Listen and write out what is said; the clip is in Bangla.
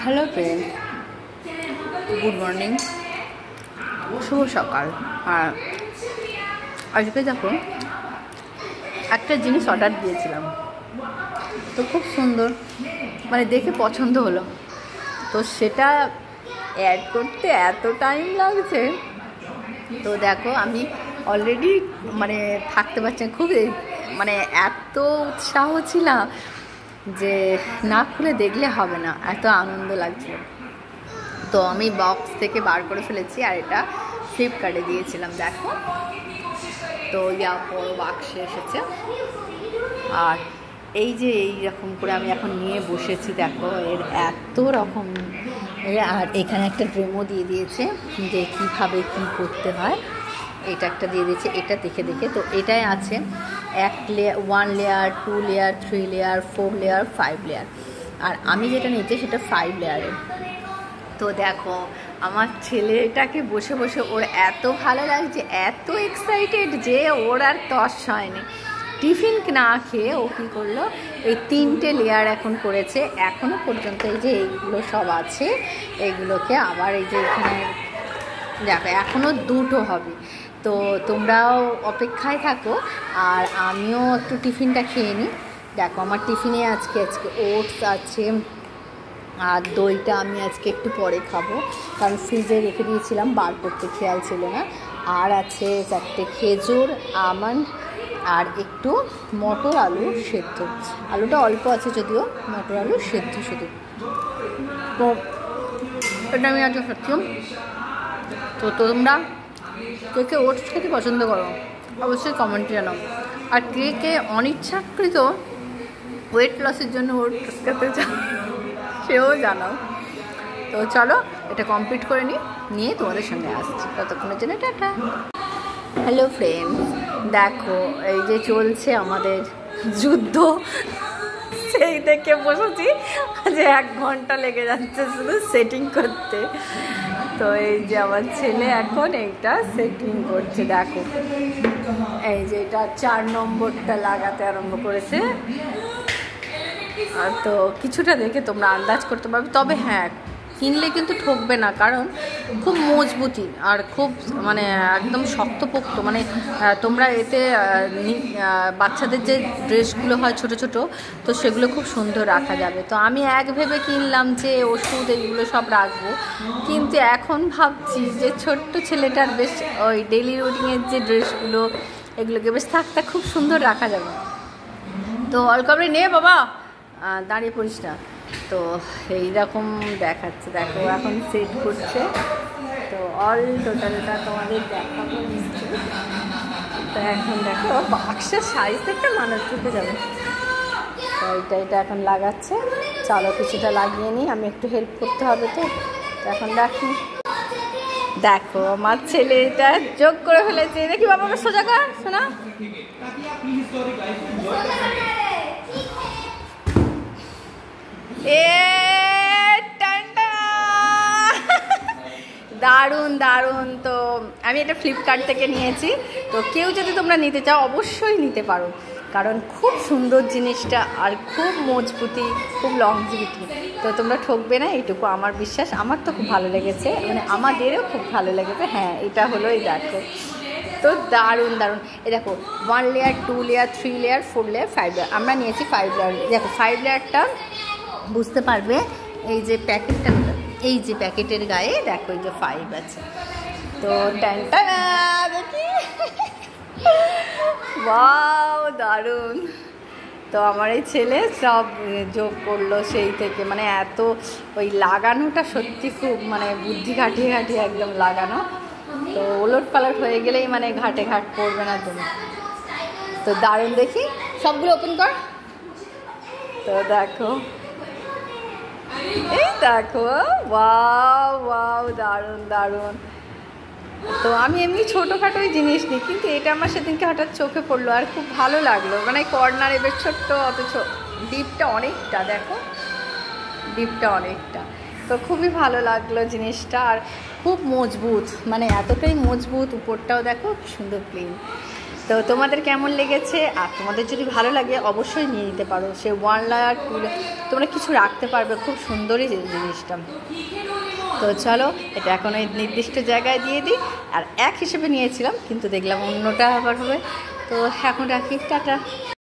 হ্যালো ফ্রেন্ড, গুড মর্নিং, শুভ সকাল। আর আজকে দেখো একটা জিনিস অর্ডার দিয়েছিলাম, তো খুব সুন্দর, মানে দেখে পছন্দ হলো। তো সেটা অ্যাড করতে এত টাইম লাগছে, তো দেখো আমি অলরেডি মানে থাকতে পারছি না, খুব মানে এত উৎসাহ ছিলাম যে না খুলে দেখলে হবে না, এত আনন্দ লাগছিল। তো আমি বক্স থেকে বার করে ফেলেছি, আর এটা ফ্লিপকার্টে দিয়েছিলাম। দেখো তো বড় বাক্সে এসেছে, আর এই যে এইরকম করে আমি এখন নিয়ে বসেছি। দেখো এর এত রকম, আর এখানে একটা ড্রেমও দিয়ে দিয়েছে যে কীভাবে কী করতে হয়, এটা একটা দিয়ে দিয়েছে, এটা দেখে দেখে। তো এটাই আছে 1 layer, 2 layer, 3 layer, 4 layer, 5 layer. আর আমি যেটা নিয়েছি সেটা 5 লেয়ারের। তো দেখো আমার ছেলেটাকে বসে বসে ওর এত ভালো লাগছে, এত এক্সাইটেড যে ওর আর তস হয়নি। টিফিন না খেয়ে ও কী করলো, এই 3টে লেয়ার এখন করেছে। এখনও পর্যন্ত এই যে এইগুলো সব আছে, এইগুলোকে আবার এই যে এখানে দেখো এখনও 2টো হবে। তো তোমরাও অপেক্ষায় থাকো, আর আমিও একটু টিফিনটা খেয়ে নিই। দেখো আমার টিফিনে আজকে ওটস আছে, আর দইটা আমি আজকে একটু পরে খাবো, কারণ ফ্রিজে রেখে দিয়েছিলাম, বার করতে খেয়াল ছিল না। আর আছে 4টে খেজুর, আমন্ড, আর একটু মটর আলু সেদ্ধ। আলুটা অল্প আছে যদিও, মটর আলু সেদ্ধ শুধু। তো এটা আমি আজকে খাচ্ছি। তো তোমরা কে কে ওটস খেতে পছন্দ করো অবশ্যই কমেন্টে জানাও, আর কে কে অনিচ্ছাকৃত ওয়েট লসের জন্য ওটস খেতে চাও সেও জানাও। তো চলো এটা কমপ্লিট করে নিয়ে তোমাদের সঙ্গে আসছি, ততক্ষণের জন্য টাটা। হ্যালো ফ্রেন্ডস, দেখো এই যে চলছে আমাদের যুদ্ধ, সেই দেখে বসেছি যে 1 ঘন্টা লেগে যাচ্ছে শুধু সেটিং করতে। তো এই যে আমার ছেলে এখন এইটা সেটিং করছে। দেখো এই যে এটা 4 নম্বরটা লাগাতে আরম্ভ করেছে। আর তো কিছুটা দেখে তোমরা আন্দাজ করতে পারবে। তবে হ্যাঁ, কিনলে কিন্তু ঠকবে না, কারণ খুব মজবুতি আর খুব মানে একদম শক্তপোক্ত। মানে তোমরা এতে বাচ্চাদের যে ড্রেসগুলো হয় ছোট ছোট, তো সেগুলো খুব সুন্দর রাখা যাবে। তো আমি ভেবে কিনলাম যে ওষুধ এইগুলো সব রাখবো, কিন্তু এখন ভাবছি যে ছোট্ট ছেলেটার বেশ ওই ডেলি রুটিনের যে ড্রেসগুলো, এগুলোকে বেশ থাক খুব সুন্দর রাখা যাবে। তো অলকাবরি নে বাবা, দাঁড়িয়ে পড়িস না। তো এইরকম দেখাচ্ছে, দেখো এখন সেট করছে। তো অল টোটালটা তোমাদের দেখাবো নিশ্চয়ই। তো এখন দেখো বাক্সের সাইজ থেকে মানুষ ঢুকে যাবে। তো এটা এখন লাগাচ্ছে, চলো কিছুটা লাগিয়ে নিই, আমি একটু হেল্প করতে হবে। তো এখন রাখি। দেখো আমার ছেলে এটা যোগ করে ফেলেছে, দেখি বাবাকে সোজা কর শোনা। দারুণ দারুণ। তো আমি এটা ফ্লিপকার্ট থেকে নিয়েছি। তো কেউ যদি তোমরা নিতে চাও অবশ্যই নিতে পারো, কারণ খুব সুন্দর জিনিসটা, আর খুব মজবুতি, খুব লংজিভিটি। তো তোমরা ঠকবে না, এইটুকু আমার বিশ্বাস। আমার তো খুব ভালো লেগেছে, মানে আমাদেরও খুব ভালো লেগেছে। হ্যাঁ এটা হলো এই দেখো, তো দারুণ দারুণ। এই দেখো 1 layer, 2 layer, 3 layer, 4 layer, 5 layer. আমরা নিয়েছি 5 লেয়ার। দেখো 5 লেয়ারটা বুঝতে পারবে, এই যে প্যাকেটটা, এই যে প্যাকেটের গায়ে দেখো এই যে 5 আছে। তো টানটা দেখি, ওয়াও দারুণ। তো আমার এই ছেলে সব যোগ করলো সেই থেকে, মানে এত ওই লাগানোটা সত্যি খুব মানে বুদ্ধি ঘাটিয়ে ঘাটিয়ে একদম লাগানো। তো ওলট পালট হয়ে গেলেই মানে ঘাটে ঘাট পড়বে না তুমি। তো দারুণ, দেখি সবগুলো ওপেন কর। তো দেখো এই দেখো, ওয়াও ওয়াও দারুণ দারুণ। তো আমি এমনি ছোটোখাটোই জিনিস নিই, কিন্তু এটা আমার সেদিনকে হঠাৎ চোখে পড়লো, আর খুব ভালো লাগলো। মানে কর্নারে বেশ ছোট্ট, অথচ ডিপটা অনেকটা, দেখো ডিপটা অনেকটা। তো খুবই ভালো লাগলো জিনিসটা, আর খুব মজবুত, মানে এতটাই মজবুত। উপরটাও দেখো কি সুন্দর প্লেন। তো তোমাদের কেমন লেগেছে, আর তোমাদের যদি ভালো লাগে অবশ্যই নিয়ে নিতে পারো। সে 1 লেয়ার 2 লেয়ার তোমরা কিছু রাখতে পারবে, খুব সুন্দরই জিনিসটা। তো চলো এটা এখন ওই নির্দিষ্ট জায়গায় দিয়ে দিই। আর এক হিসেবে নিয়েছিলাম, কিন্তু দেখলাম অন্যটা আবার হবে। তো এখন রাখি, টাটা।